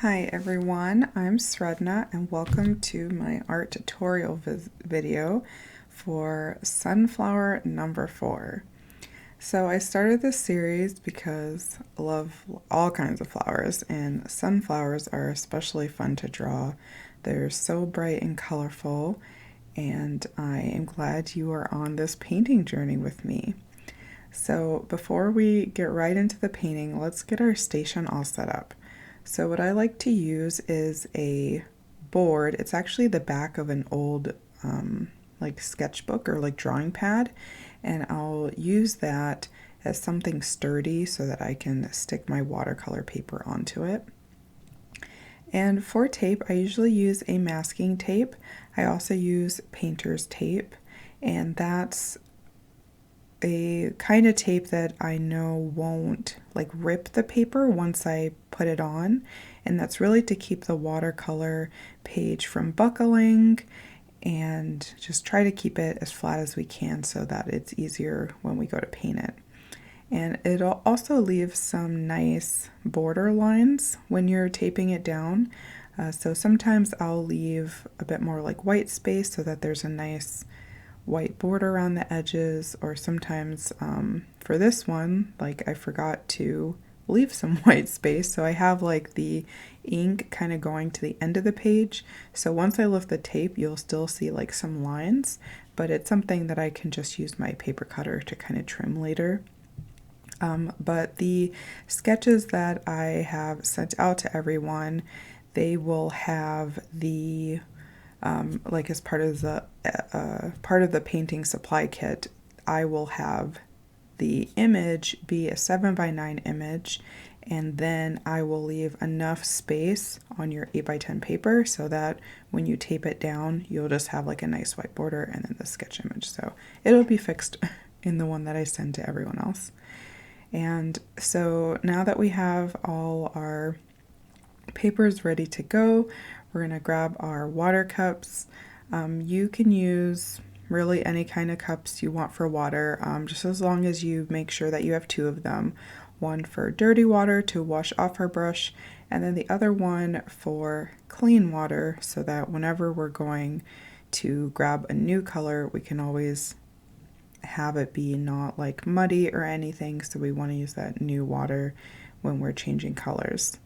Hi everyone, I'm Sredna and welcome to my art tutorial video for Sunflower number 4. So I started this series because I love all kinds of flowers, and sunflowers are especially fun to draw. They're so bright and colorful, and I am glad you are on this painting journey with me. So before we get right into the painting, let's get our station all set up. So what I like to use is a board. It's actually the back of an old like sketchbook or like drawing pad, and I'll use that as something sturdy so that I can stick my watercolor paper onto it. And for tape, I usually use a masking tape. I also use painter's tape, and that's a kind of tape that I know won't like rip the paper once I put it on, and that's really to keep the watercolor page from buckling and just try to keep it as flat as we can so that it's easier when we go to paint it. And it'll also leave some nice border lines when you're taping it down. So sometimes I'll leave a bit more like white space so that there's a nice white border around the edges, or sometimes for this one, like I forgot to leave some white space, so I have like the ink kind of going to the end of the page, so once I lift the tape you'll still see like some lines, but it's something that I can just use my paper cutter to kind of trim later. But the sketches that I have sent out to everyone, they will have the like as part of the painting supply kit, I will have the image be a 7x9 image, and then I will leave enough space on your 8x10 paper so that when you tape it down, you'll just have like a nice white border and then the sketch image. So it'll be fixed in the one that I send to everyone else. And so now that we have all our papers ready to go, we're going to grab our water cups. You can use really any kind of cups you want for water, just as long as you make sure that you have two of them. One for dirty water to wash off our brush, and then the other one for clean water so that whenever we're going to grab a new color, we can always have it be not like muddy or anything, so we want to use that new water when we're changing colors.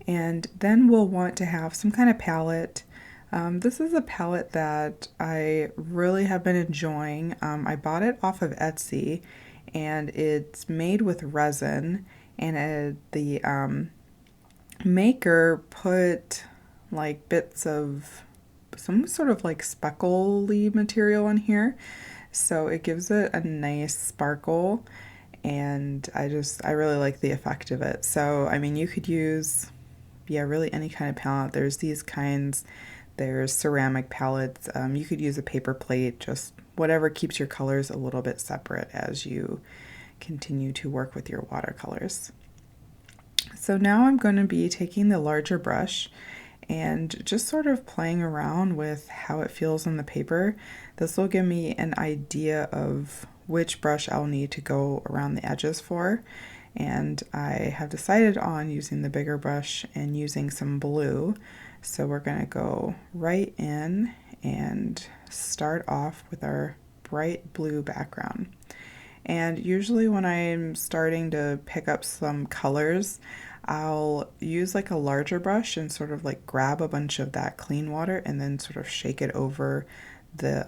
And then we'll want to have some kind of palette. This is a palette that I really have been enjoying. I bought it off of Etsy, and it's made with resin, and the maker put like bits of some sort of like speckly material in here, so it gives it a nice sparkle, and I really like the effect of it. So I mean, you could use really any kind of palette. There's these kinds, there's ceramic palettes, you could use a paper plate, just whatever keeps your colors a little bit separate as you continue to work with your watercolors. So now I'm going to be taking the larger brush and just sort of playing around with how it feels on the paper. This will give me an idea of which brush I'll need to go around the edges for. And I have decided on using the bigger brush and using some blue. So we're going to go right in and start off with our bright blue background. And usually when I'm starting to pick up some colors, I'll use like a larger brush and sort of like grab a bunch of that clean water and then sort of shake it over the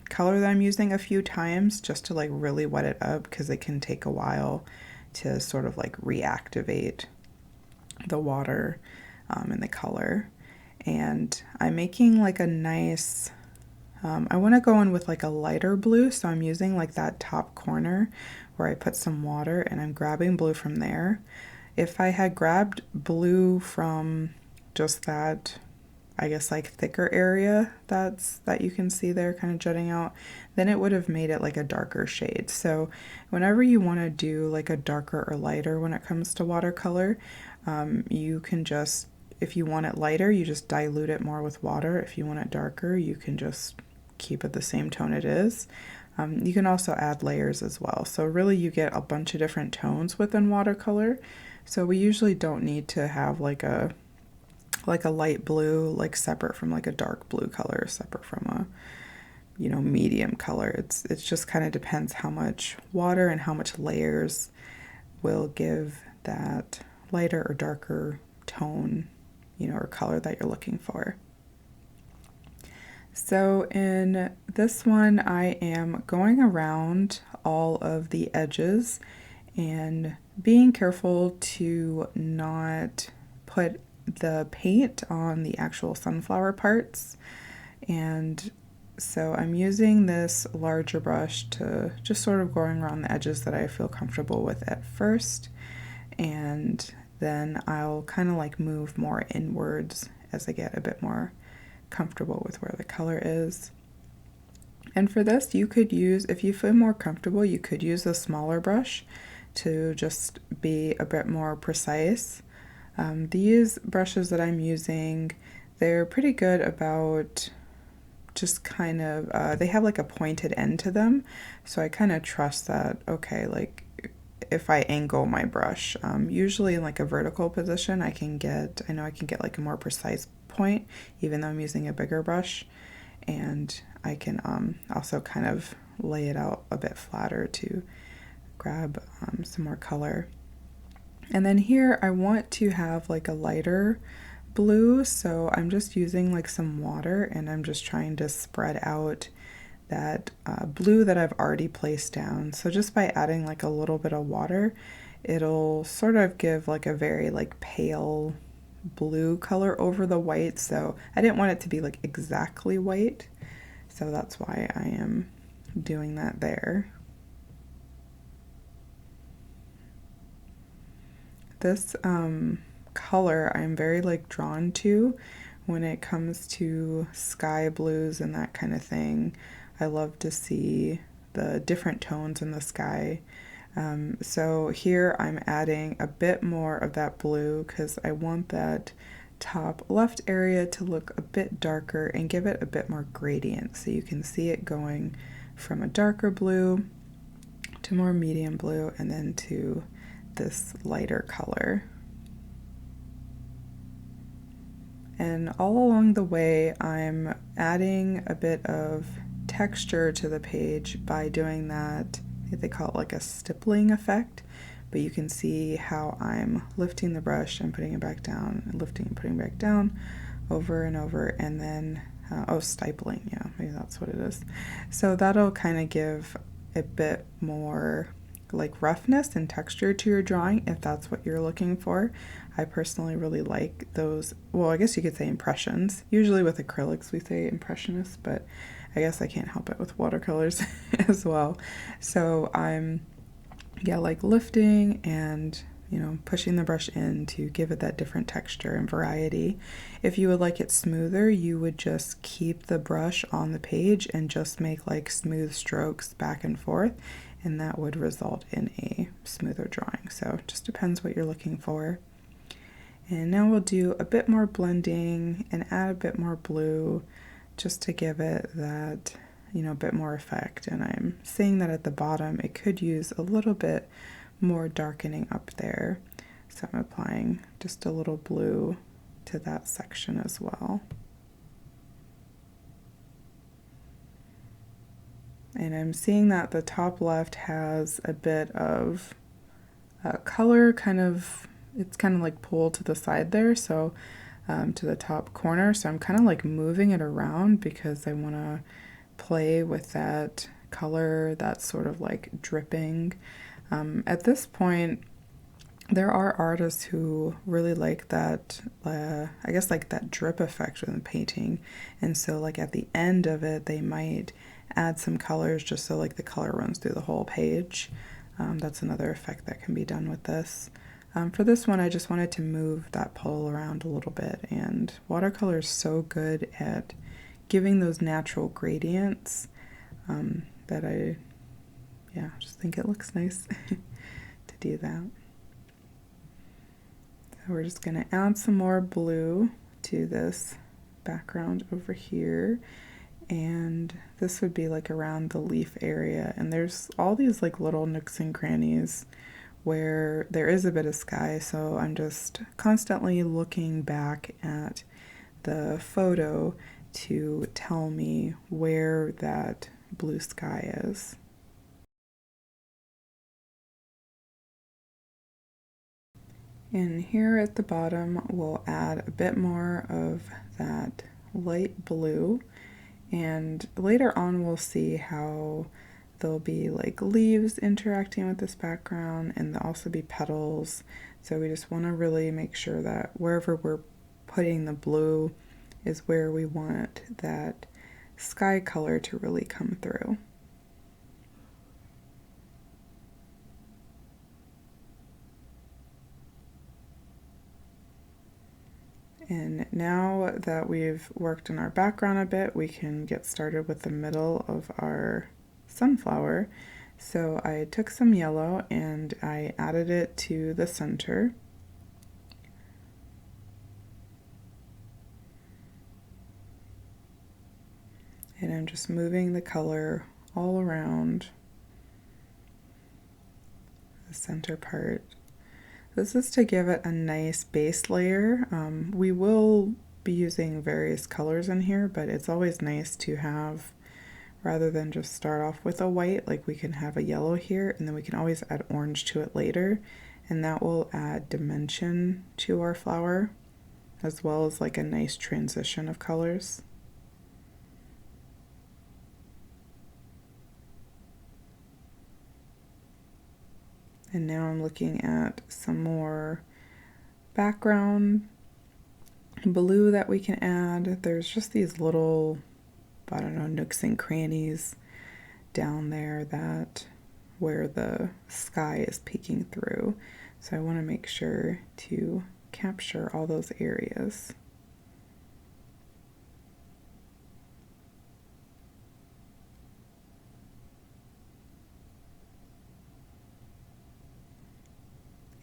color that I'm using a few times just to like really wet it up, because it can take a while to sort of like reactivate the water and the color. And I'm making like a nice, I want to go in with like a lighter blue, so I'm using like that top corner where I put some water and I'm grabbing blue from there. If I had grabbed blue from just that, I guess like thicker area that you can see there kind of jutting out, then it would have made it like a darker shade. So whenever you want to do like a darker or lighter when it comes to watercolor, you can just, if you want it lighter, you just dilute it more with water. If you want it darker, you can just keep it the same tone it is. You can also add layers as well. So really you get a bunch of different tones within watercolor. So we usually don't need to have like a light blue like separate from like a dark blue color, separate from a medium color. It's just kind of depends how much water and how much layers will give that lighter or darker tone, or color that you're looking for. So in this one, I am going around all of the edges and being careful to not put the paint on the actual sunflower parts. And so I'm using this larger brush to just sort of going around the edges that I feel comfortable with at first. And then I'll kind of like move more inwards as I get a bit more comfortable with where the color is. And for this, you could use, if you feel more comfortable, you could use a smaller brush to just be a bit more precise. These brushes that I'm using, they're pretty good about just kind of, they have like a pointed end to them. So I kind of trust that, okay, like if I angle my brush, usually in like a vertical position, I know I can get like a more precise point, even though I'm using a bigger brush. And I can also kind of lay it out a bit flatter to grab some more color. And then here I want to have like a lighter blue, so I'm just using like some water and I'm just trying to spread out that blue that I've already placed down. So just by adding like a little bit of water, it'll sort of give like a very like pale blue color over the white. So I didn't want it to be like exactly white, so that's why I am doing that there. This color I'm very like drawn to when it comes to sky blues and that kind of thing. I love to see the different tones in the sky. So here I'm adding a bit more of that blue because I want that top left area to look a bit darker and give it a bit more gradient. So you can see it going from a darker blue to more medium blue and then to this lighter color. And all along the way, I'm adding a bit of texture to the page by doing that, they call it like a stippling effect, but you can see how I'm lifting the brush and putting it back down, and lifting and putting it back down over and over, and then, stippling, yeah, maybe that's what it is. So that'll kind of give a bit more like roughness and texture to your drawing if that's what you're looking for. I personally really like those, well, I guess you could say impressions. Usually with acrylics we say impressionists, but I guess I can't help it with watercolors as well. So I'm like lifting and pushing the brush in to give it that different texture and variety. If you would like it smoother, you would just keep the brush on the page and just make like smooth strokes back and forth, and that would result in a smoother drawing. So it just depends what you're looking for. And now we'll do a bit more blending and add a bit more blue just to give it that, a bit more effect. And I'm seeing that at the bottom, it could use a little bit more darkening up there. So I'm applying just a little blue to that section as well. And I'm seeing that the top left has a bit of color it's kind of like pulled to the side there, so to the top corner. So I'm kind of like moving it around because I want to play with that color that's sort of like dripping. At this point, there are artists who really like that, I guess like that drip effect in the painting. And so like at the end of it, they might add some colors just so like the color runs through the whole page. That's another effect that can be done with this. For this one, I just wanted to move that pull around a little bit, and watercolor is so good at giving those natural gradients that I just think it looks nice to do that. So we're just going to add some more blue to this background over here, and this would be like around the leaf area, and there's all these like little nooks and crannies where there is a bit of sky, so I'm just constantly looking back at the photo to tell me where that blue sky is. And here at the bottom, we'll add a bit more of that light blue, and later on we'll see how there'll be like leaves interacting with this background, and there'll also be petals. So we just want to really make sure that wherever we're putting the blue is where we want that sky color to really come through. And now that we've worked on our background a bit, we can get started with the middle of our sunflower. So I took some yellow and I added it to the center. And I'm just moving the color all around the center part. This is to give it a nice base layer. We will be using various colors in here, but it's always nice to have, rather than just start off with a white, like we can have a yellow here, and then we can always add orange to it later, and that will add dimension to our flower, as well as like a nice transition of colors. And now I'm looking at some more background blue that we can add. There's just these little, I don't know, nooks and crannies down there that where the sky is peeking through. So I want to make sure to capture all those areas.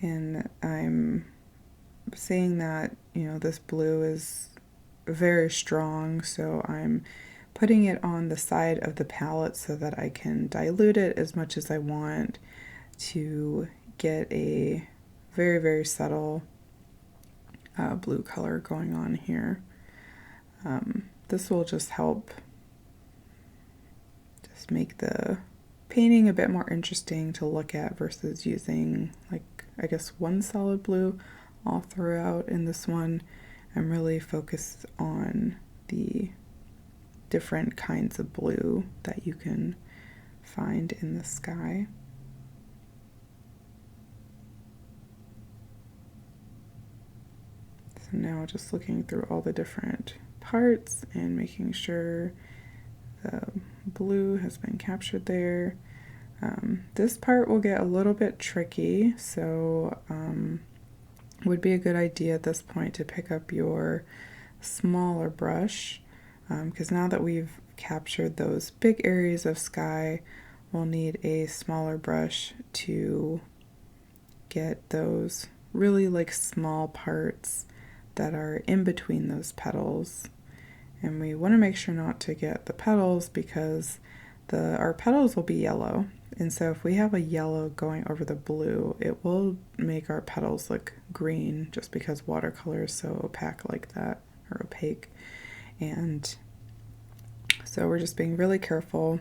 And I'm saying that, this blue is very strong, so I'm putting it on the side of the palette so that I can dilute it as much as I want to get a very, very subtle blue color going on here. This will just help just make the painting a bit more interesting to look at versus using, like, I guess one solid blue all throughout. In this one, I'm really focused on the different kinds of blue that you can find in the sky. So now just looking through all the different parts and making sure the blue has been captured there. This part will get a little bit tricky, so would be a good idea at this point to pick up your smaller brush, because now that we've captured those big areas of sky, we'll need a smaller brush to get those really like small parts that are in between those petals. And we want to make sure not to get the petals because our petals will be yellow. And so if we have a yellow going over the blue, it will make our petals look green just because watercolor is so opaque like that, or opaque. And so we're just being really careful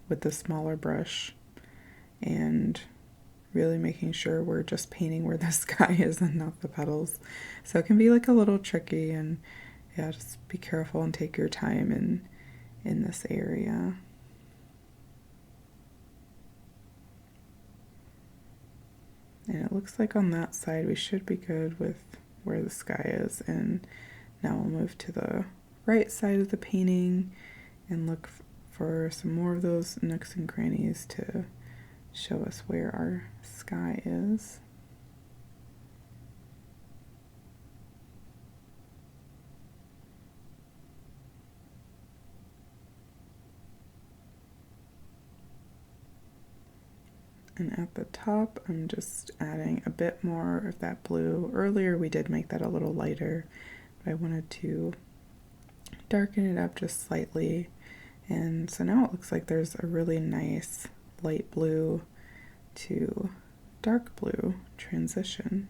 with the smaller brush and really making sure we're just painting where the sky is and not the petals. So it can be like a little tricky, and yeah, just be careful and take your time in this area. And it looks like on that side we should be good with where the sky is. And now we'll move to the right side of the painting and look for some more of those nooks and crannies to show us where our sky is. And at the top, I'm just adding a bit more of that blue. Earlier we did make that a little lighter, but I wanted to darken it up just slightly. And so now it looks like there's a really nice light blue to dark blue transition.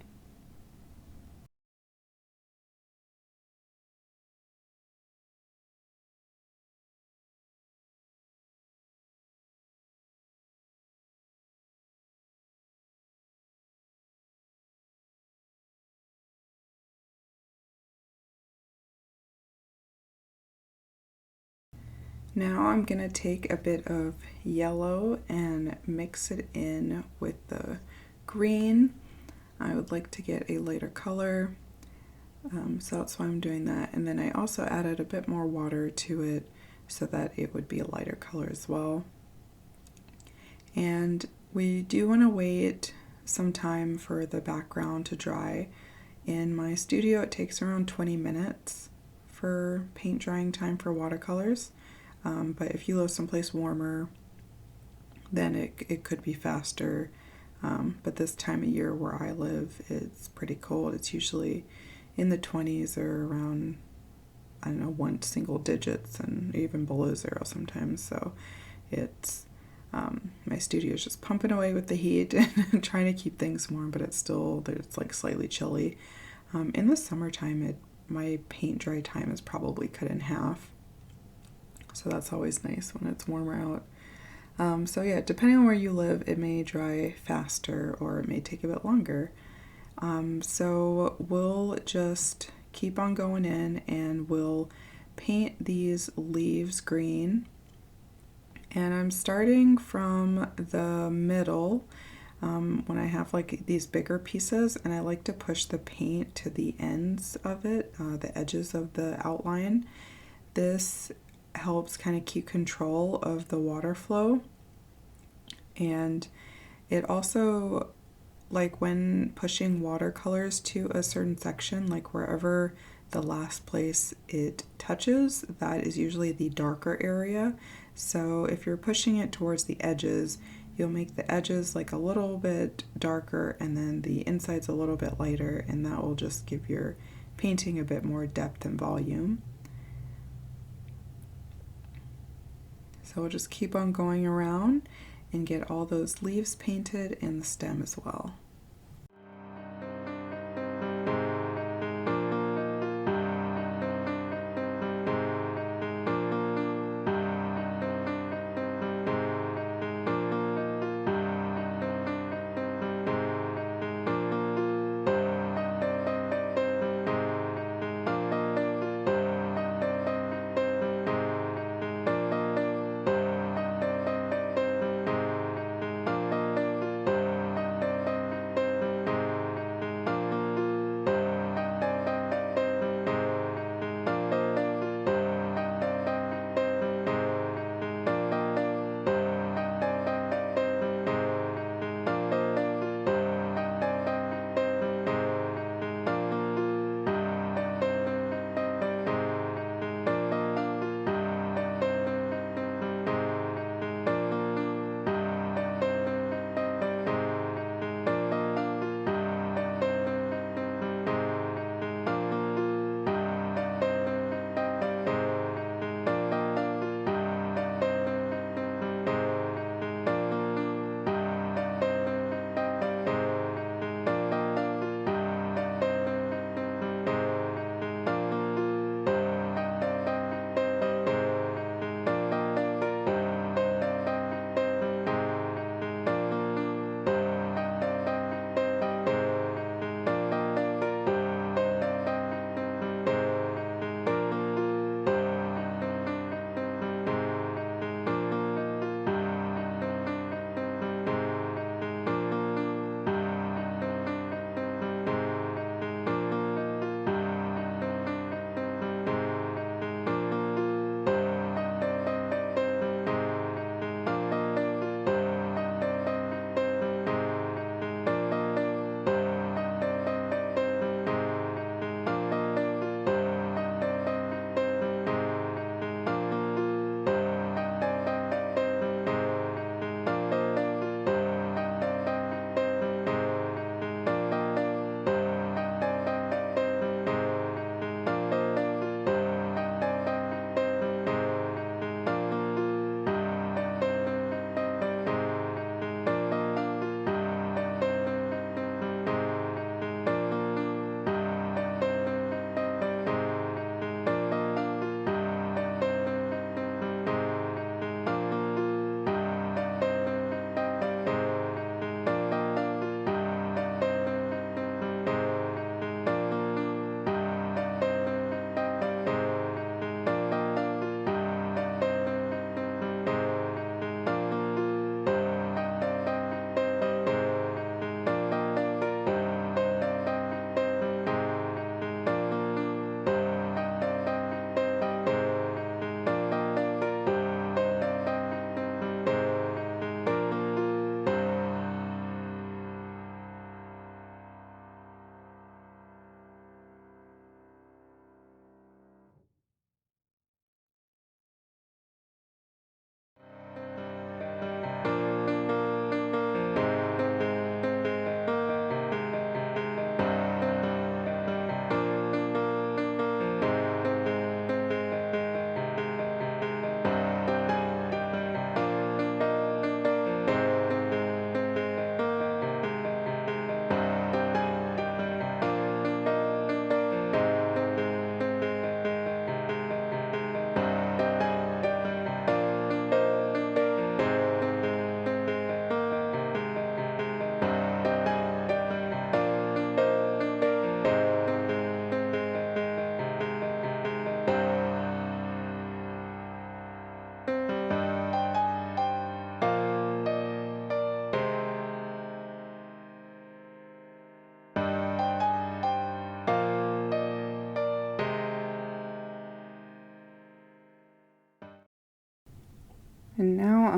Now I'm going to take a bit of yellow and mix it in with the green. I would like to get a lighter color, so that's why I'm doing that. And then I also added a bit more water to it so that it would be a lighter color as well. And we do want to wait some time for the background to dry. In my studio, it takes around 20 minutes for paint drying time for watercolors. But if you live someplace warmer, then it could be faster. But this time of year where I live, it's pretty cold. It's usually in the 20s or around, I don't know, one single digits and even below zero sometimes. So it's, my studio is just pumping away with the heat and trying to keep things warm, but it's like slightly chilly. In the summertime, my paint dry time is probably cut in half. So that's always nice when it's warmer out. So yeah, depending on where you live, it may dry faster or it may take a bit longer. So we'll just keep on going in and we'll paint these leaves green. And I'm starting from the middle when I have like these bigger pieces, and I like to push the paint to the ends of it, the edges of the outline. This helps kind of keep control of the water flow, and it also, like when pushing watercolors to a certain section, like wherever the last place it touches, that is usually the darker area. So if you're pushing it towards the edges, you'll make the edges like a little bit darker and then the inside's a little bit lighter, and that will just give your painting a bit more depth and volume. So we'll just keep on going around and get all those leaves painted and the stem as well.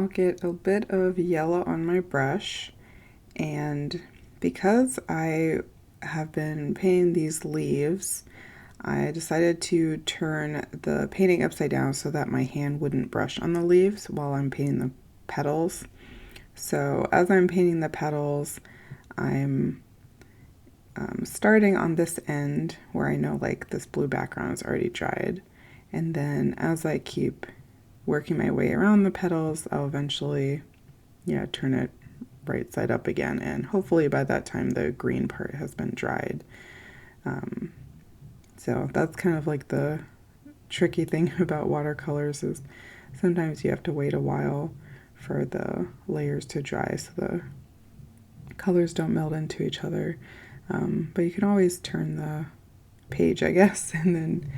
now get a bit of yellow on my brush, and because I have been painting these leaves, I decided to turn the painting upside down so that my hand wouldn't brush on the leaves while I'm painting the petals. So as I'm painting the petals, I'm starting on this end where I know like this blue background is already dried. And then as I keep working my way around the petals, I'll eventually, turn it right side up again. And hopefully by that time the green part has been dried. So that's kind of like the tricky thing about watercolors is sometimes you have to wait a while for the layers to dry so the colors don't meld into each other. But you can always turn the page, I guess, and then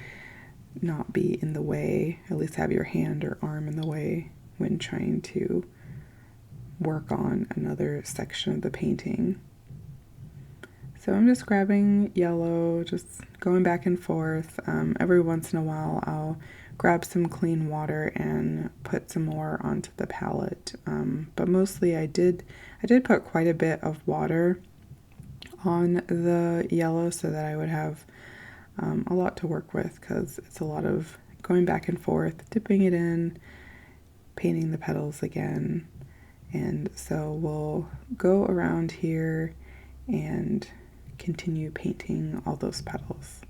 not be in the way, at least have your hand or arm in the way when trying to work on another section of the painting. So I'm just grabbing yellow, just going back and forth. Every once in a while I'll grab some clean water and put some more onto the palette. But mostly I did put quite a bit of water on the yellow so that I would have a lot to work with, because it's a lot of going back and forth, dipping it in, painting the petals again. And so we'll go around here and continue painting all those petals.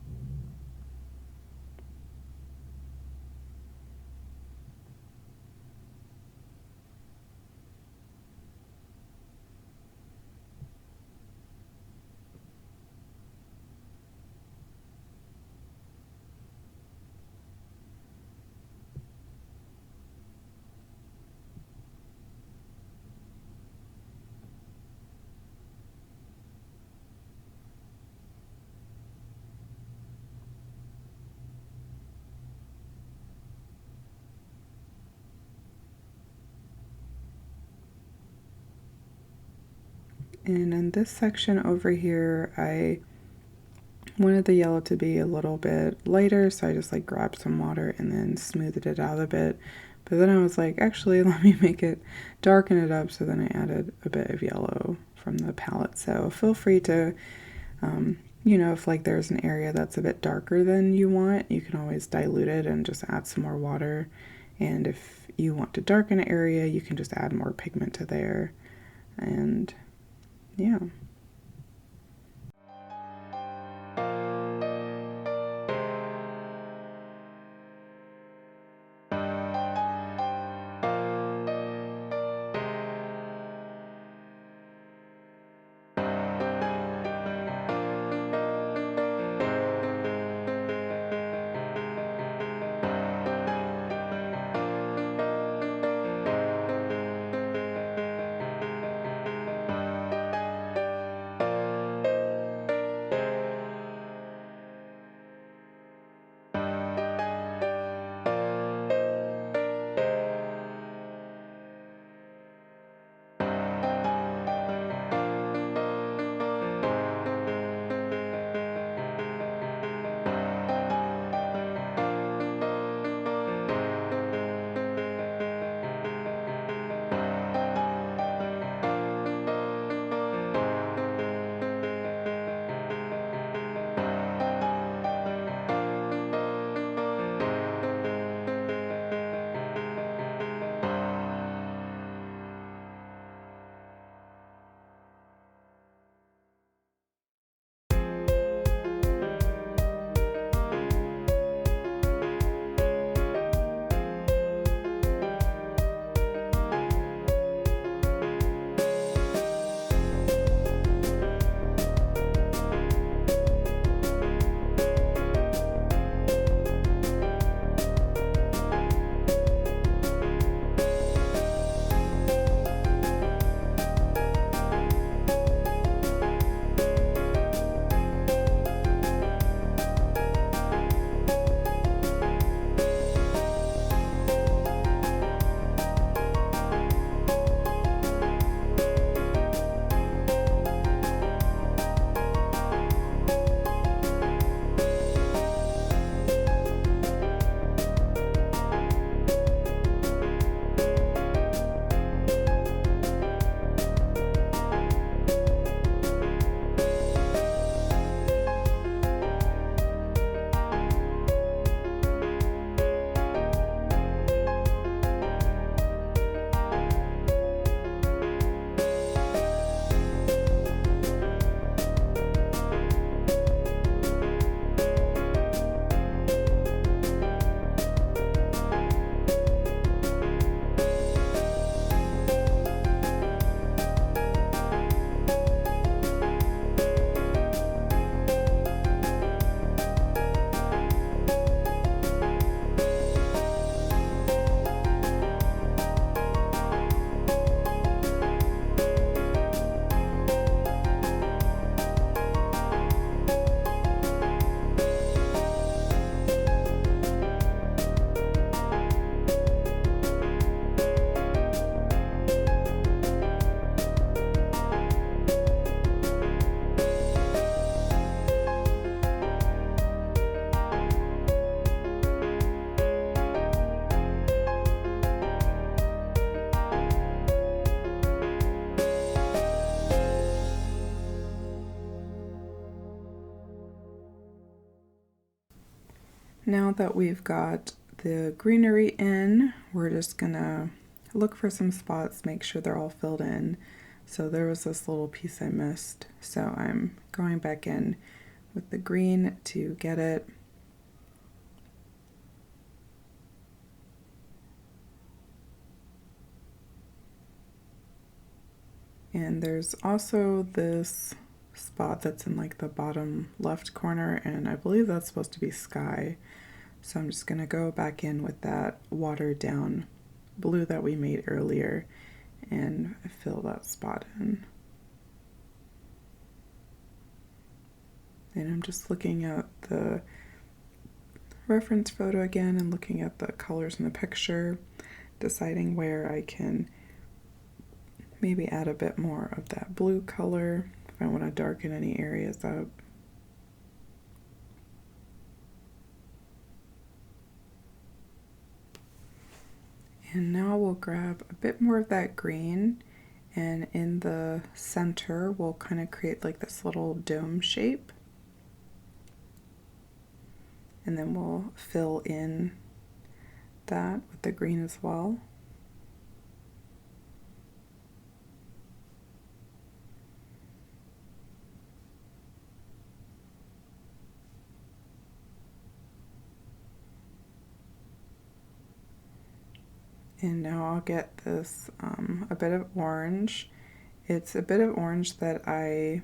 And in this section over here, I wanted the yellow to be a little bit lighter, so I just like grabbed some water and then smoothed it out a bit. But then I was like, actually, let me make it, darken it up, so then I added a bit of yellow from the palette. So feel free to, if like there's an area that's a bit darker than you want, you can always dilute it and just add some more water. And if you want to darken an area, you can just add more pigment to there. And yeah. Now that we've got the greenery in, we're just gonna look for some spots, make sure they're all filled in. So there was this little piece I missed, so I'm going back in with the green to get it. And there's also this spot that's in like the bottom left corner, and I believe that's supposed to be sky. So I'm just going to go back in with that watered down blue that we made earlier and fill that spot in. And I'm just looking at the reference photo again and looking at the colors in the picture, deciding where I can maybe add a bit more of that blue color if I want to darken any areas up. And now we'll grab a bit more of that green, and in the center we'll kind of create like this little dome shape. And then we'll fill in that with the green as well. And now I'll get this a bit of orange. It's a bit of orange that I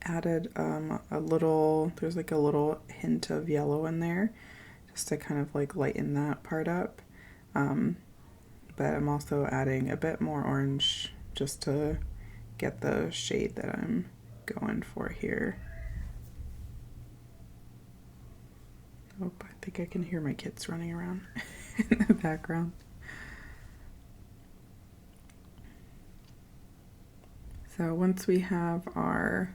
added a little, there's like a little hint of yellow in there just to kind of like lighten that part up. But I'm also adding a bit more orange just to get the shade that I'm going for here. Oh, I think I can hear my kids running around in the background. So once we have our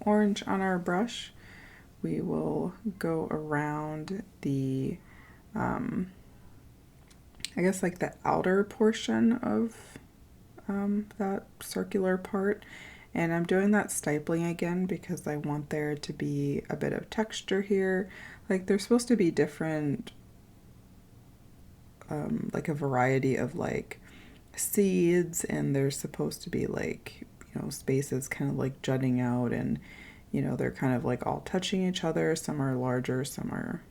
orange on our brush, we will go around the, I guess like the outer portion of that circular part. And I'm doing that stippling again because I want there to be a bit of texture here. Like there's supposed to be different, like a variety of like seeds, and there's supposed to be like, you know, spaces kind of like jutting out, and you know, they're kind of like all touching each other. Some are larger, some are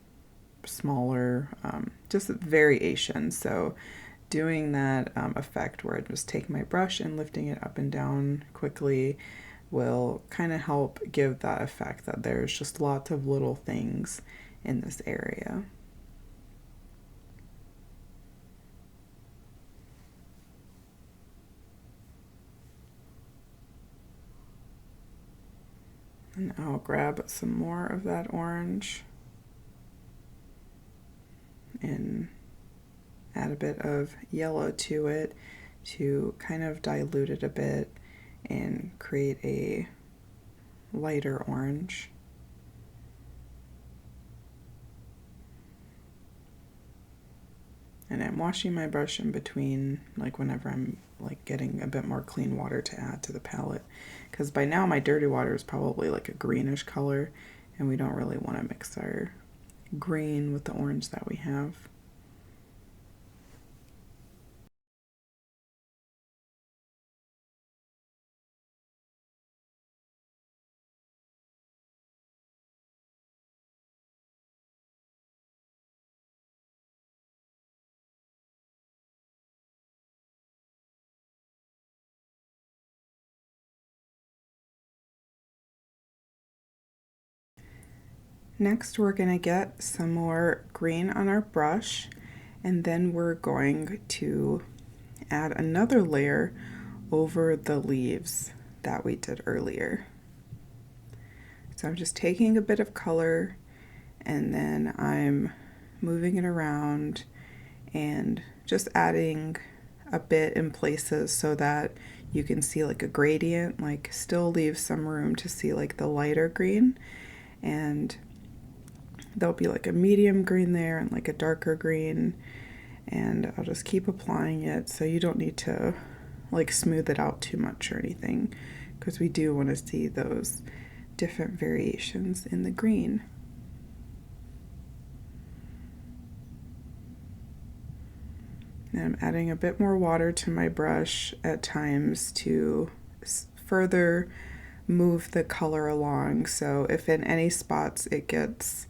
smaller, just variation. So doing that effect where I just take my brush and lifting it up and down quickly will kind of help give that effect that there's just lots of little things in this area. And I'll grab some more of that orange and add a bit of yellow to it to kind of dilute it a bit and create a lighter orange. And I'm washing my brush in between, like whenever I'm like getting a bit more clean water to add to the palette, because by now my dirty water is probably like a greenish color, and we don't really want to mix our green with the orange that we have. Next, we're going to get some more green on our brush, and then we're going to add another layer over the leaves that we did earlier. So I'm just taking a bit of color and then I'm moving it around and just adding a bit in places so that you can see like a gradient, like still leave some room to see like the lighter green, and there'll be like a medium green there and like a darker green, and I'll just keep applying it, so you don't need to like smooth it out too much or anything, because we do want to see those different variations in the green. And I'm adding a bit more water to my brush at times to further move the color along. So if in any spots it gets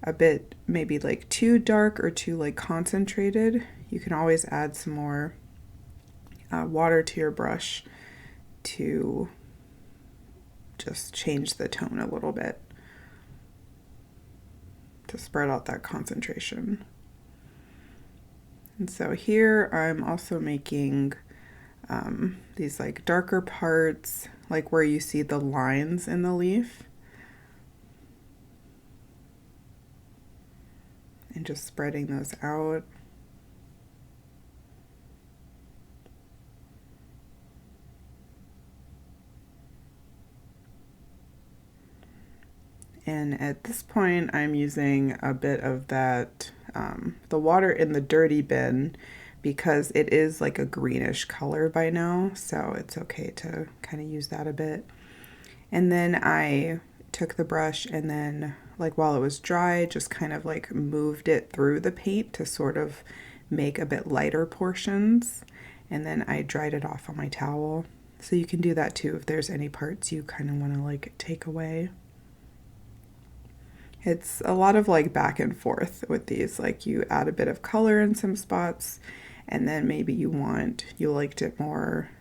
a bit maybe like too dark or too like concentrated, you can always add some more water to your brush to just change the tone a little bit, to spread out that concentration. And so here I'm also making these like darker parts, like where you see the lines in the leaf. And just spreading those out. And at this point, I'm using a bit of that, the water in the dirty bin, because it is like a greenish color by now, so it's okay to kind of use that a bit. And then I took the brush and then, like while it was dry, just kind of like moved it through the paint to sort of make a bit lighter portions. And then I dried it off on my towel. So you can do that too if there's any parts you kind of want to like take away. It's a lot of like back and forth with these, like you add a bit of color in some spots and then maybe you liked it more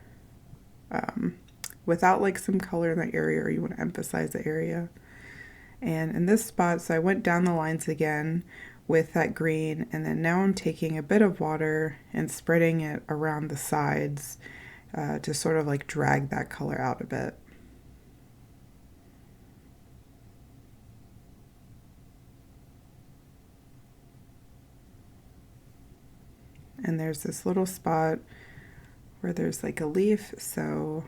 without like some color in that area, or you want to emphasize the area. And in this spot, so I went down the lines again with that green, and then now I'm taking a bit of water and spreading it around the sides to sort of like drag that color out a bit. And there's this little spot where there's like a leaf, so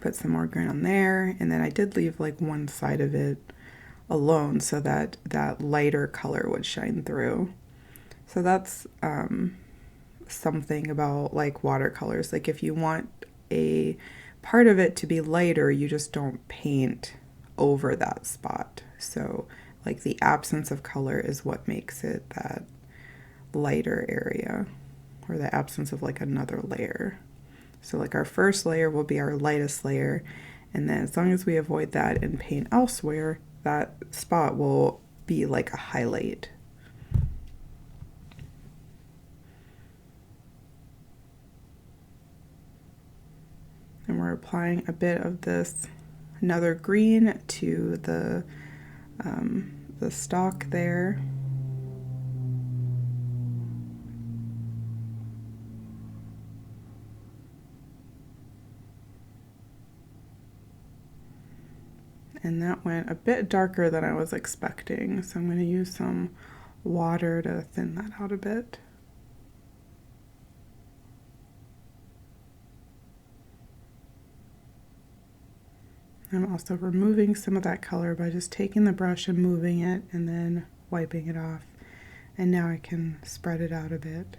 put some more green on there. And then I did leave like one side of it alone so that that lighter color would shine through. So that's something about like watercolors. Like if you want a part of it to be lighter, you just don't paint over that spot. So like the absence of color is what makes it that lighter area, or the absence of like another layer. So like our first layer will be our lightest layer, and then as long as we avoid that and paint elsewhere, that spot will be like a highlight. And we're applying a bit of this another green to the stalk there. And that went a bit darker than I was expecting, so I'm going to use some water to thin that out a bit. I'm also removing some of that color by just taking the brush and moving it and then wiping it off. And now I can spread it out a bit.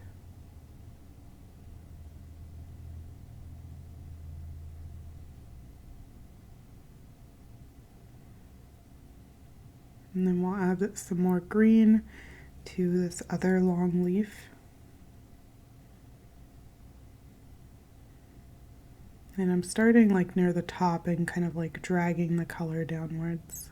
And then we'll add some more green to this other long leaf. And I'm starting like near the top and kind of like dragging the color downwards.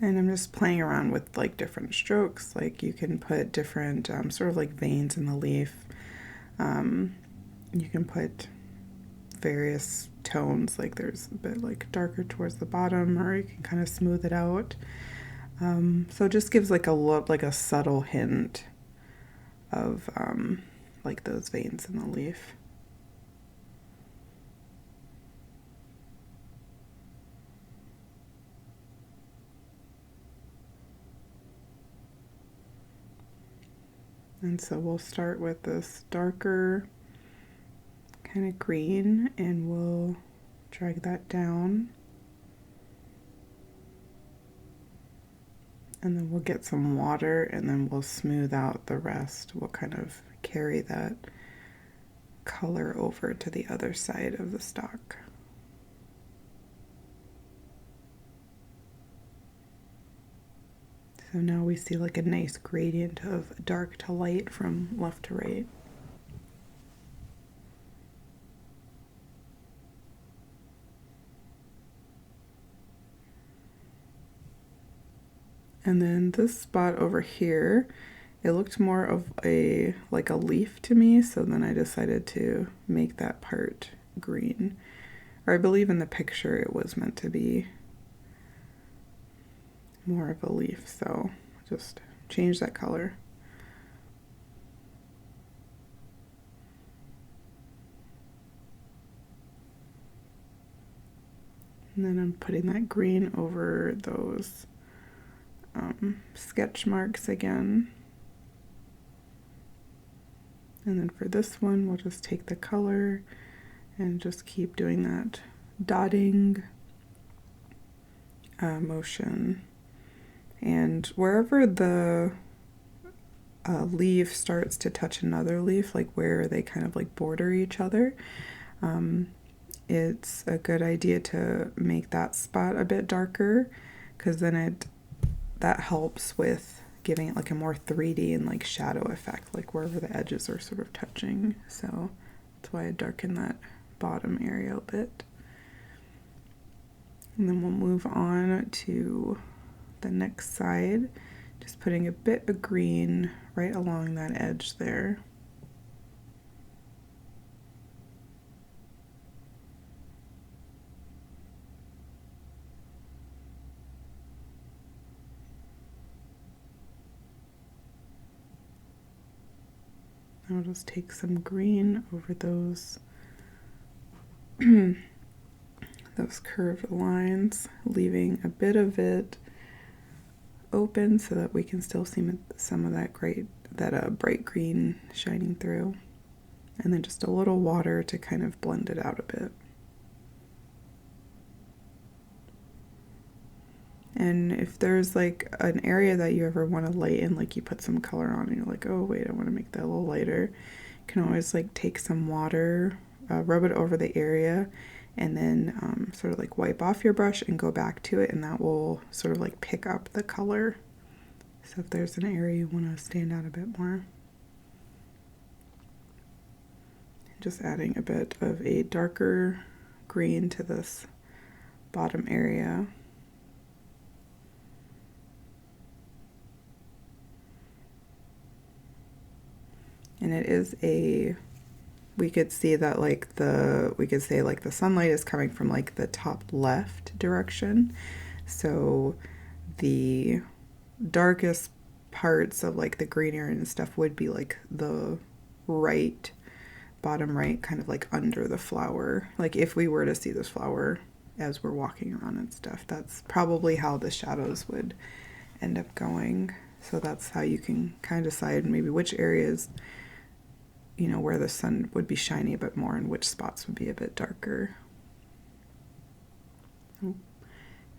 And I'm just playing around with like different strokes. Like you can put different sort of like veins in the leaf. You can put various tones, like there's a bit like darker towards the bottom, or you can kind of smooth it out. So it just gives like a look, like a subtle hint of like those veins in the leaf. And so we'll start with this darker kind of green and we'll drag that down. And then we'll get some water and then we'll smooth out the rest. We'll kind of carry that color over to the other side of the stalk. So now we see like a nice gradient of dark to light from left to right. And then this spot over here, it looked more of like a leaf to me, so then I decided to make that part green. Or I believe in the picture it was meant to be more of a leaf, so just change that color. And then I'm putting that green over those sketch marks again. And then for this one, we'll just take the color and just keep doing that dotting motion. And wherever the leaf starts to touch another leaf, like where they kind of like border each other, it's a good idea to make that spot a bit darker, because then that helps with giving it like a more 3D and like shadow effect, like wherever the edges are sort of touching. So that's why I darken that bottom area a bit. And then we'll move on to the next side, just putting a bit of green right along that edge there. I'll just take some green over those those curved lines, leaving a bit of it open so that we can still see some of that bright green shining through. And then just a little water to kind of blend it out a bit. And if there's like an area that you ever want to lighten, like you put some color on and you're like, oh wait, I want to make that a little lighter, you can always like take some water, rub it over the area, and then sort of like wipe off your brush and go back to it, and that will sort of like pick up the color. So if there's an area you want to stand out a bit more. Just adding a bit of a darker green to this bottom area. And it is we could see that like we could say like the sunlight is coming from like the top left direction. So the darkest parts of like the green area and stuff would be like the bottom right, kind of like under the flower. Like if we were to see this flower as we're walking around and stuff, that's probably how the shadows would end up going. So that's how you can kind of decide maybe which areas, you know, where the sun would be shining a bit more and which spots would be a bit darker.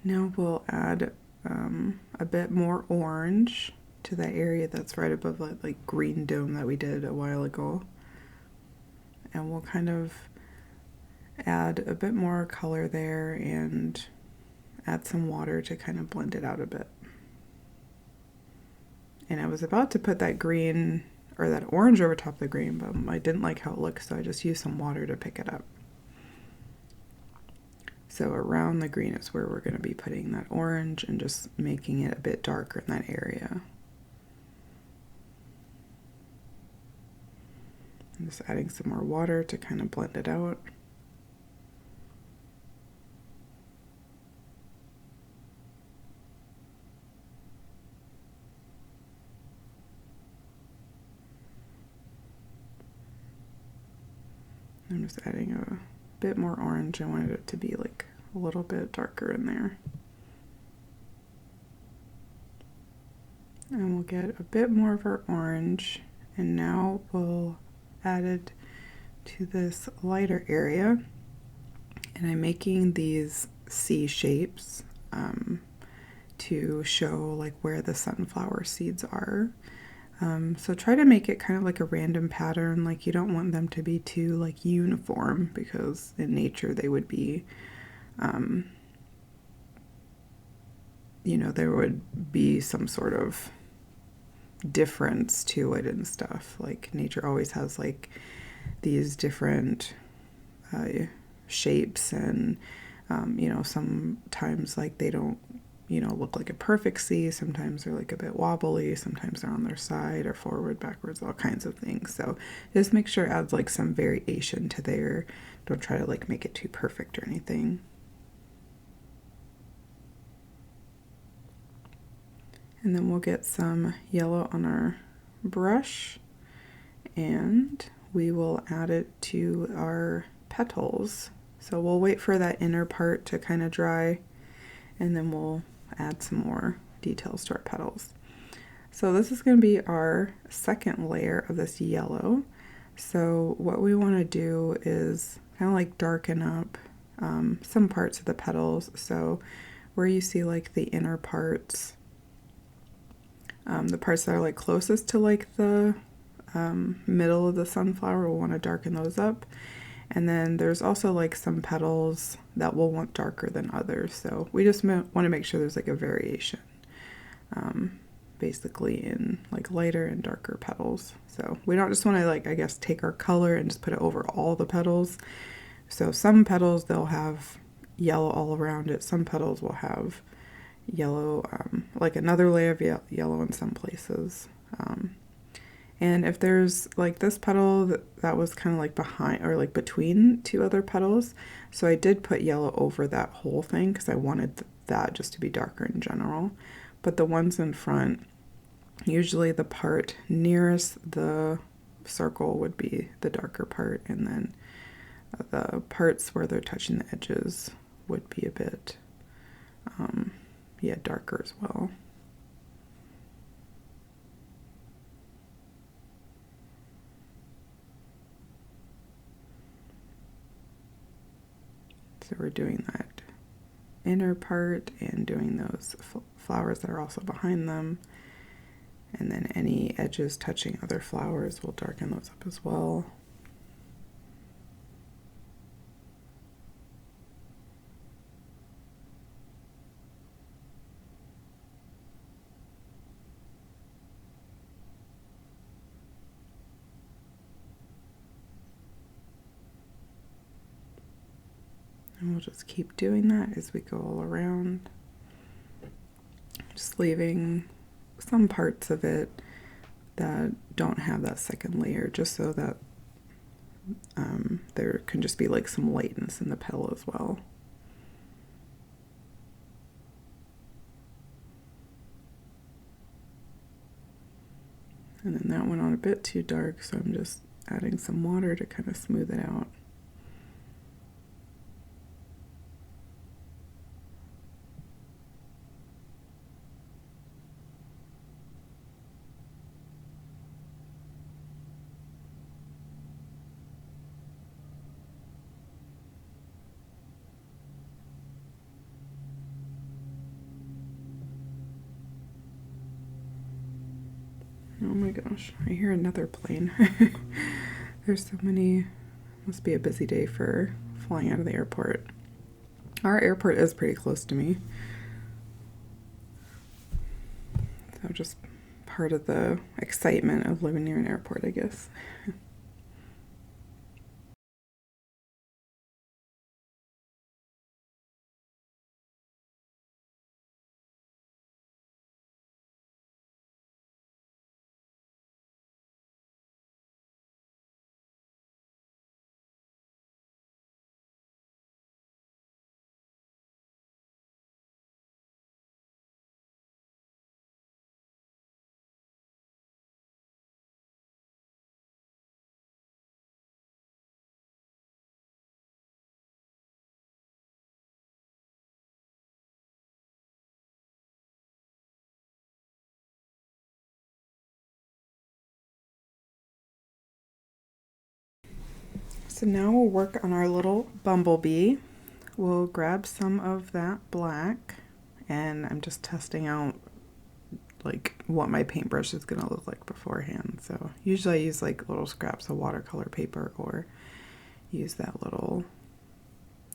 Now we'll add a bit more orange to that area that's right above that like green dome that we did a while ago. And we'll kind of add a bit more color there and add some water to kind of blend it out a bit. And I was about to put that green or that orange over top of the green, but I didn't like how it looked, so I just used some water to pick it up. So around the green is where we're going to be putting that orange and just making it a bit darker in that area. I'm just adding some more water to kind of blend it out. I'm just adding a bit more orange. I wanted it to be like a little bit darker in there. And we'll get a bit more of our orange, and now we'll add it to this lighter area. And I'm making these C shapes to show like where the sunflower seeds are. So try to make it kind of like a random pattern. Like you don't want them to be too like uniform, because in nature they would be, you know, there would be some sort of difference to it and stuff. Like nature always has like these different shapes, and you know, sometimes like they don't, you know, look like a perfect C. Sometimes they're like a bit wobbly. Sometimes they're on their side or forward, backwards, all kinds of things. So just make sure it adds like some variation to there. Don't try to like make it too perfect or anything. And then we'll get some yellow on our brush, and we will add it to our petals. So we'll wait for that inner part to kind of dry, and then we'll add some more details to our petals. So this is going to be our second layer of this yellow. So what we want to do is kind of like darken up some parts of the petals. So where you see like the inner parts, the parts that are like closest to like the middle of the sunflower, we'll want to darken those up. And then there's also like some petals that we'll want darker than others. So we just want to make sure there's like a variation, basically in like lighter and darker petals. So we don't just want to like, I guess, take our color and just put it over all the petals. So some petals, they'll have yellow all around it. Some petals will have yellow, like another layer of yellow in some places. And if there's like this petal that was kind of like behind or like between two other petals, so I did put yellow over that whole thing because I wanted that just to be darker in general. But the ones in front, usually the part nearest the circle would be the darker part, and then the parts where they're touching the edges would be a bit, yeah, darker as well. So we're doing that inner part and doing those flowers that are also behind them. And then any edges touching other flowers, we'll darken those up as well. And we'll just keep doing that as we go all around. Just leaving some parts of it that don't have that second layer, just so that there can just be like some lightness in the petal as well. And then that went on a bit too dark, so I'm just adding some water to kind of smooth it out. Oh my gosh, I hear another plane. There's so many. Must be a busy day for flying out of the airport. Our airport is pretty close to me. So just part of the excitement of living near an airport, I guess. So now we'll work on our little bumblebee. We'll grab some of that black, and I'm just testing out like what my paintbrush is going to look like beforehand. So usually I use like little scraps of watercolor paper or use that little,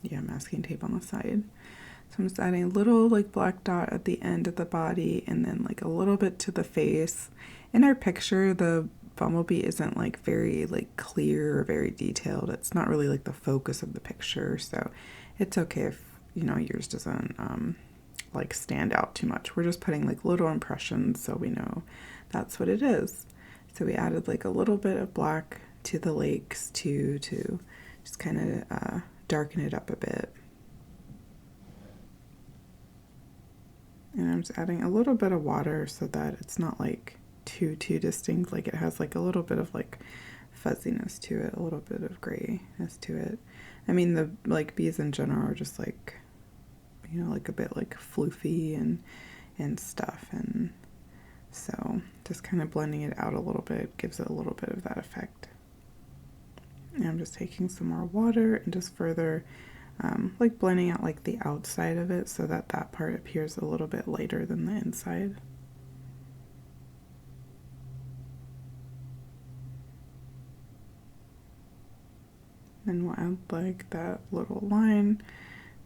yeah, masking tape on the side. So I'm just adding a little like black dot at the end of the body and then like a little bit to the face. In our picture, the bumblebee isn't like very like clear or very detailed. It's not really like the focus of the picture, so it's okay if, you know, yours doesn't like stand out too much. We're just putting like little impressions so we know that's what it is. So we added like a little bit of black to the lakes to just kind of darken it up a bit. And I'm just adding a little bit of water so that it's not like too distinct, like it has like a little bit of like fuzziness to it, a little bit of grayness to it. I mean, the like bees in general are just like, you know, like a bit like floofy and stuff, and so just kind of blending it out a little bit gives it a little bit of that effect. And I'm just taking some more water and just further like blending out like the outside of it so that that part appears a little bit lighter than the inside. Then we'll add like that little line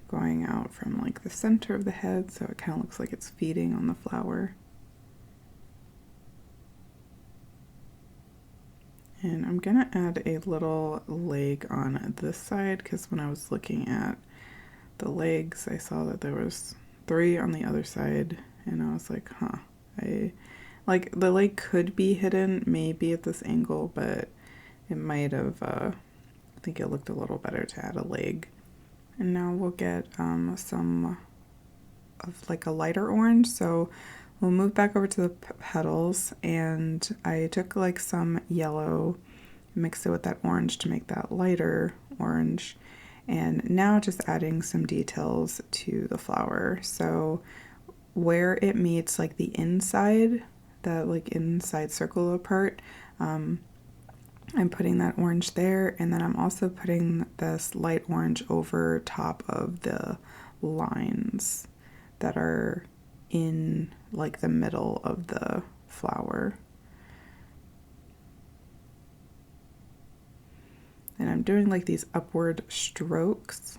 going out from like the center of the head so it kind of looks like it's feeding on the flower. And I'm gonna add a little leg on this side because when I was looking at the legs, I saw that there was 3 on the other side, and I was like, huh, like the leg could be hidden maybe at this angle, but it might have, I think it looked a little better to add a leg. And now we'll get some of like a lighter orange, so we'll move back over to the petals, and I took like some yellow, mixed it with that orange to make that lighter orange, and now just adding some details to the flower. So where it meets like the inside, that like inside circular part, I'm putting that orange there, and then I'm also putting this light orange over top of the lines that are in like the middle of the flower. And I'm doing like these upward strokes.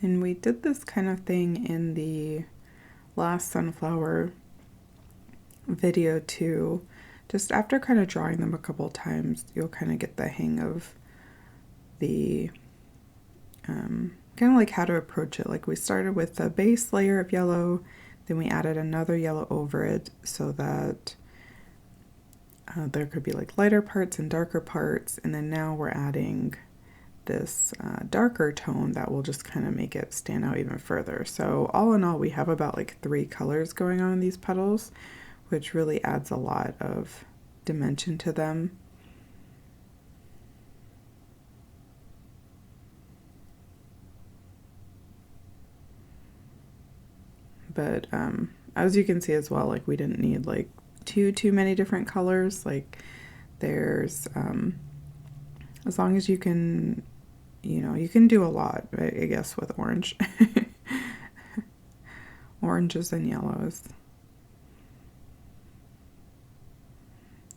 And we did this kind of thing in the last sunflower video too. Just after kind of drawing them a couple times, you'll kind of get the hang of the kind of like how to approach it. Like we started with the base layer of yellow, then we added another yellow over it so that there could be like lighter parts and darker parts, and then now we're adding this darker tone that will just kind of make it stand out even further. So all in all, we have about like 3 colors going on in these petals, which really adds a lot of dimension to them. But as you can see as well, like we didn't need like too many different colors. Like there's as long as you can, you know, you can do a lot, I guess, with orange. Oranges and yellows.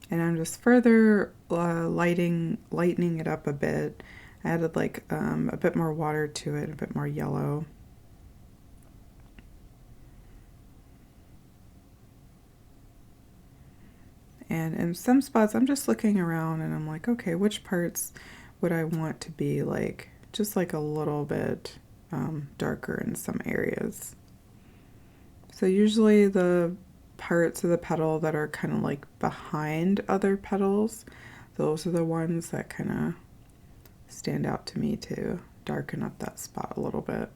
And I'm just further lightening it up a bit. I added like a bit more water to it, a bit more yellow. And in some spots, I'm just looking around and I'm like, okay, which parts would I want to be like, just like a little bit darker in some areas. So usually the parts of the petal that are kind of like behind other petals, those are the ones that kind of stand out to me to darken up that spot a little bit.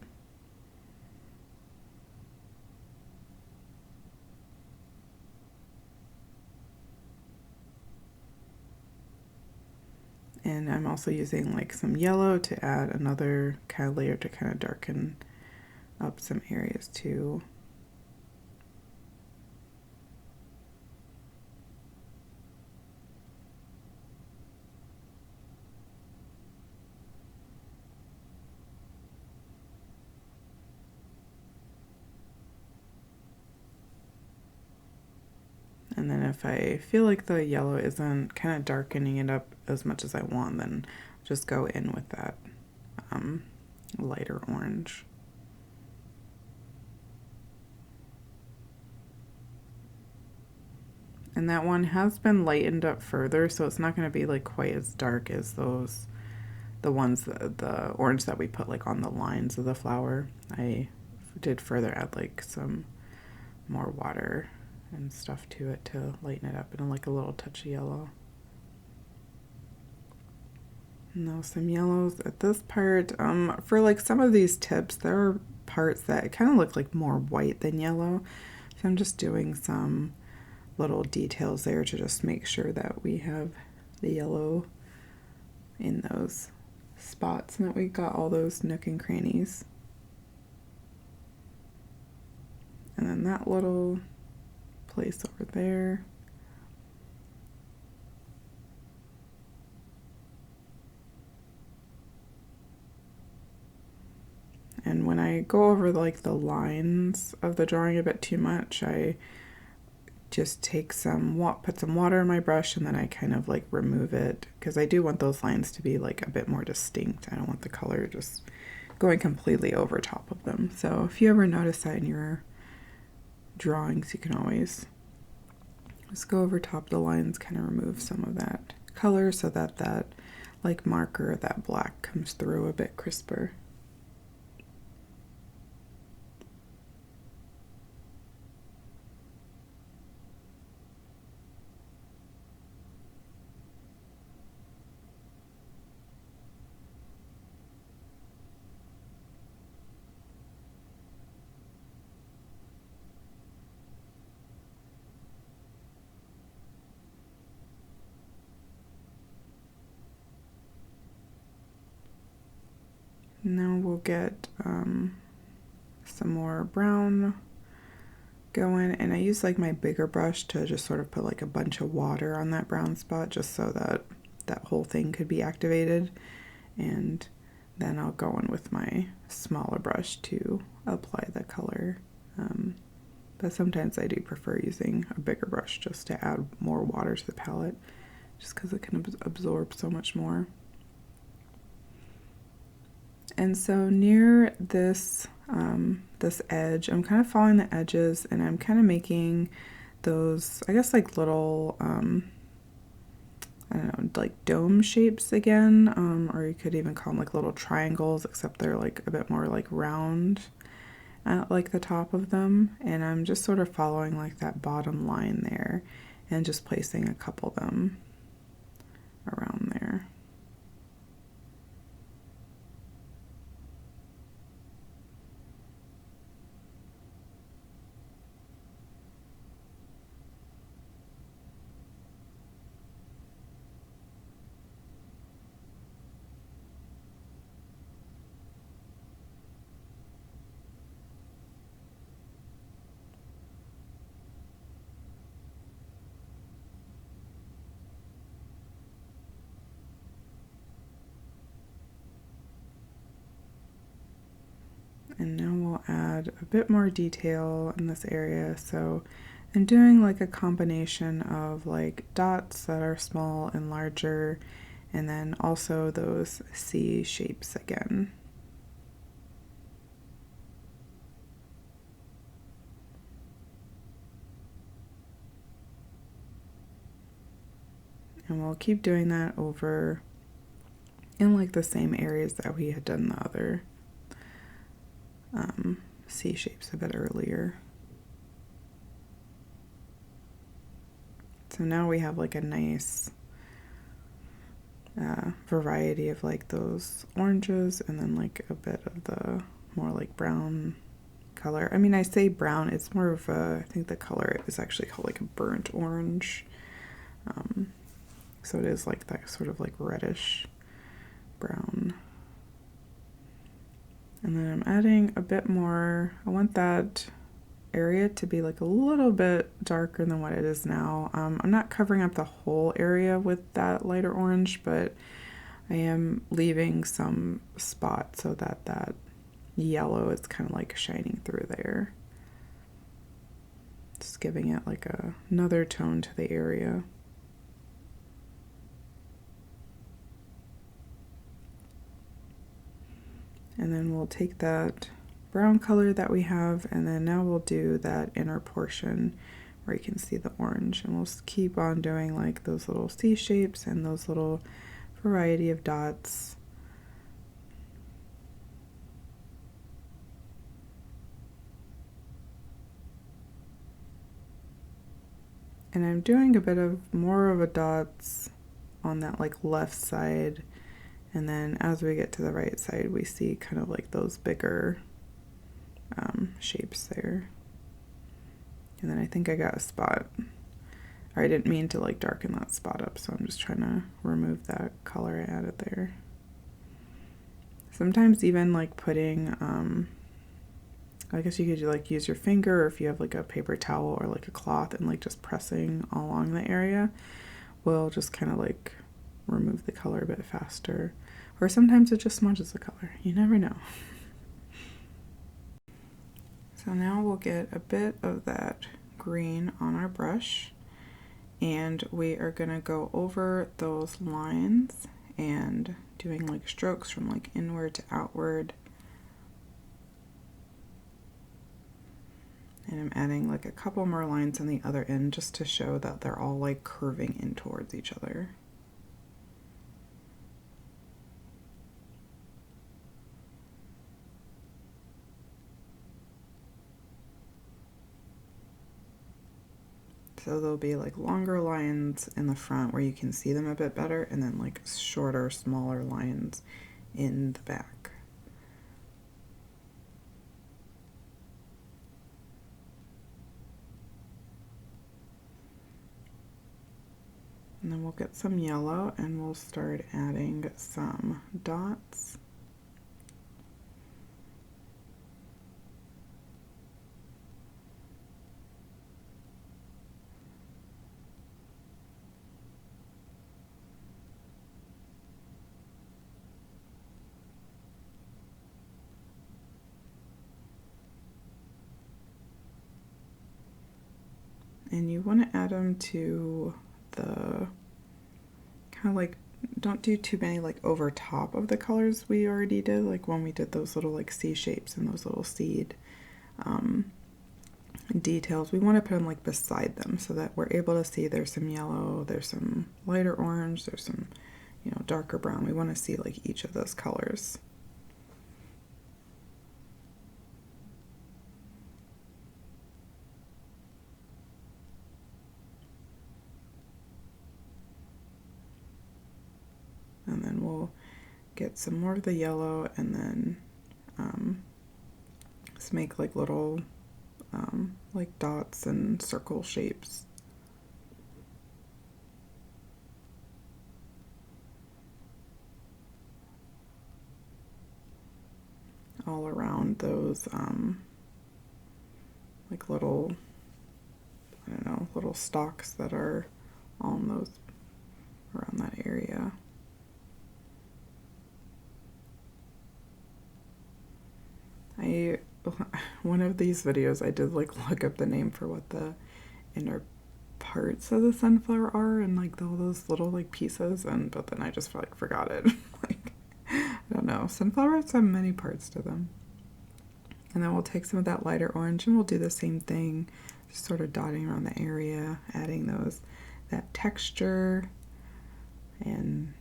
And I'm also using like some yellow to add another kind of layer to kind of darken up some areas too. And then if I feel like the yellow isn't kind of darkening it up as much as I want, then just go in with that lighter orange. And that one has been lightened up further, so it's not going to be like quite as dark as those, the ones, the orange that we put like on the lines of the flower. I did further add like some more water and stuff to it to lighten it up, and like a little touch of yellow. Now some yellows at this part. For like some of these tips, there are parts that kind of look like more white than yellow, so I'm just doing some little details there to just make sure that we have the yellow in those spots and that we got all those nook and crannies. And then that little place over there. And when I go over like the lines of the drawing a bit too much, I just take put some water in my brush, and then I kind of like remove it, because I do want those lines to be like a bit more distinct. I don't want the color just going completely over top of them. So if you ever notice that in your drawings, you can always just go over top of the lines, kind of remove some of that color so that that like marker, that black comes through a bit crisper. Now we'll get some more brown going, and I use like my bigger brush to just sort of put like a bunch of water on that brown spot, just so that that whole thing could be activated. And then I'll go in with my smaller brush to apply the color. But sometimes I do prefer using a bigger brush just to add more water to the palette, just because it can absorb so much more. And so near this this edge, I'm kind of following the edges, and I'm kind of making those, I guess, like little, I don't know, like dome shapes again, or you could even call them like little triangles, except they're like a bit more like round at like the top of them. And I'm just sort of following like that bottom line there and just placing a couple of them around there. And now we'll add a bit more detail in this area. So I'm doing like a combination of like dots that are small and larger, and then also those C shapes again. And we'll keep doing that over in like the same areas that we had done the other C shapes a bit earlier. So now we have like a nice variety of like those oranges and then like a bit of the more like brown color. I mean, I say brown, it's more of a, I think the color is actually called like a burnt orange. So it is like that sort of like reddish brown. And then I'm adding a bit more, I want that area to be like a little bit darker than what it is now. I'm not covering up the whole area with that lighter orange, but I am leaving some spots so that that yellow is kind of like shining through there. Just giving it like another tone to the area. And then we'll take that brown color that we have, and then now we'll do that inner portion where you can see the orange, and we'll just keep on doing like those little C shapes and those little variety of dots. And I'm doing a bit of more of a dots on that like left side, and then as we get to the right side we see kind of like those bigger shapes there. And then I think I got a spot, or I didn't mean to like darken that spot up, so I'm just trying to remove that color I added there. Sometimes even like putting I guess you could like use your finger, or if you have like a paper towel or like a cloth, and like just pressing along the area will just kind of like remove the color a bit faster. Or sometimes it just smudges the color, you never know. So now we'll get a bit of that green on our brush, and we are gonna go over those lines and doing like strokes from like inward to outward. And I'm adding like a couple more lines on the other end just to show that they're all like curving in towards each other. So there'll be like longer lines in the front where you can see them a bit better, and then like shorter, smaller lines in the back. And then we'll get some yellow and we'll start adding some dots. And you want to add them to the kind of like, don't do too many like over top of the colors we already did, like when we did those little like C shapes and those little seed details. We want to put them like beside them so that we're able to see there's some yellow, there's some lighter orange, there's some, you know, darker brown. We want to see like each of those colors. And then we'll get some more of the yellow, and then just make like little like dots and circle shapes. All around those like little, I don't know, little stalks that are on those, around that area. One of these videos I did like look up the name for what the inner parts of the sunflower are, and like all those little like pieces, and but then I just like forgot it. Like, I don't know, sunflowers have many parts to them. And then we'll take some of that lighter orange and we'll do the same thing, just sort of dotting around the area, adding that texture and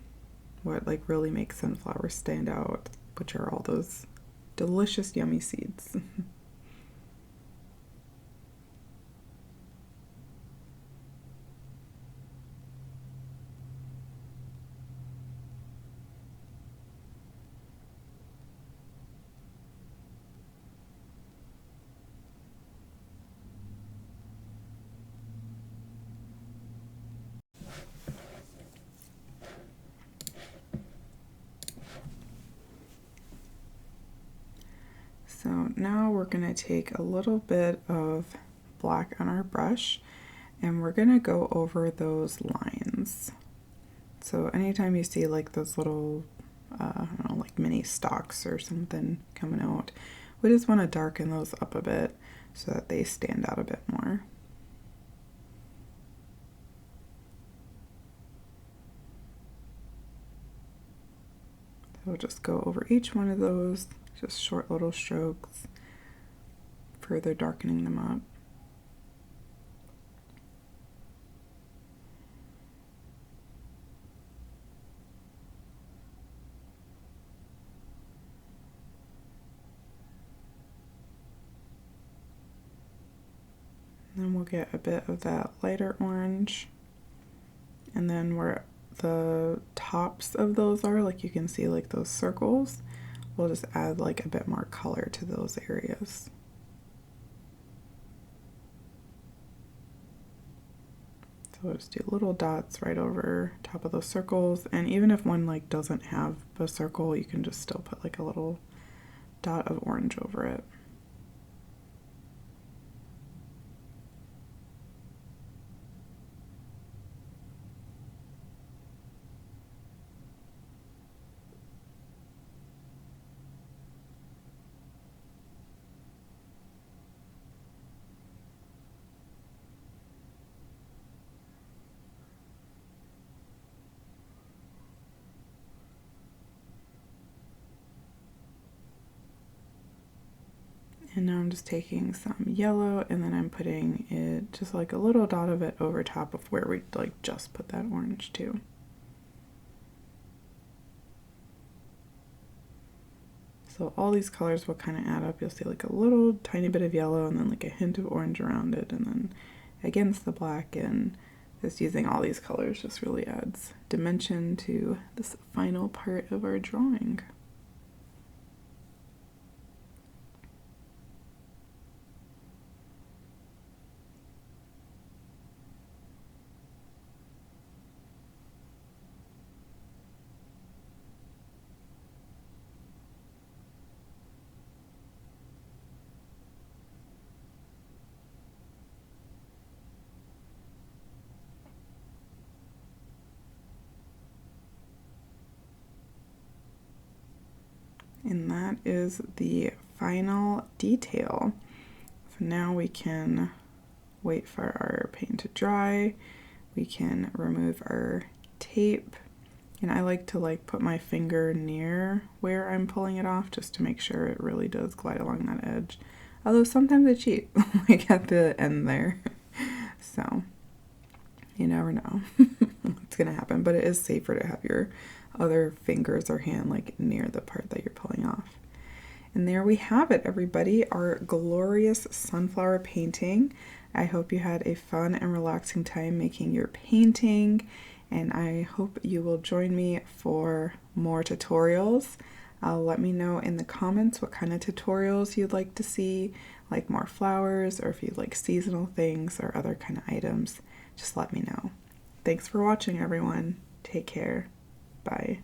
what like really makes sunflowers stand out, which are all those delicious, yummy seeds. now we're going to take a little bit of black on our brush and we're going to go over those lines. So anytime you see like those little, I don't know, like mini stalks or something coming out, we just want to darken those up a bit so that they stand out a bit more. So we'll just go over each one of those, just short little strokes, further darkening them up. Then we'll get a bit of that lighter orange, and then where the tops of those are, like you can see like those circles, we'll just add like a bit more color to those areas. So we'll just do little dots right over top of those circles, and even if one like doesn't have a circle, you can just still put like a little dot of orange over it. And now I'm just taking some yellow and then I'm putting it, just like a little dot of it over top of where we like just put that orange too. So all these colors will kind of add up. You'll see like a little tiny bit of yellow and then like a hint of orange around it, and then against the black, and just using all these colors just really adds dimension to this final part of our drawing. And that is the final detail. So now we can wait for our paint to dry. We can remove our tape. And I like to put my finger near where I'm pulling it off just to make sure it really does glide along that edge. Although sometimes I cheat, like at the end there. So you never know what's gonna happen, but it is safer to have your other fingers or hand like near the part that you're pulling off. And there we have it, everybody, our glorious sunflower painting. I hope you had a fun and relaxing time making your painting, and I hope you will join me for more tutorials. Let me know in the comments what kind of tutorials you'd like to see, like more flowers, or if you like seasonal things or other kind of items. Just let me know. Thanks for watching, everyone. Take care. Bye.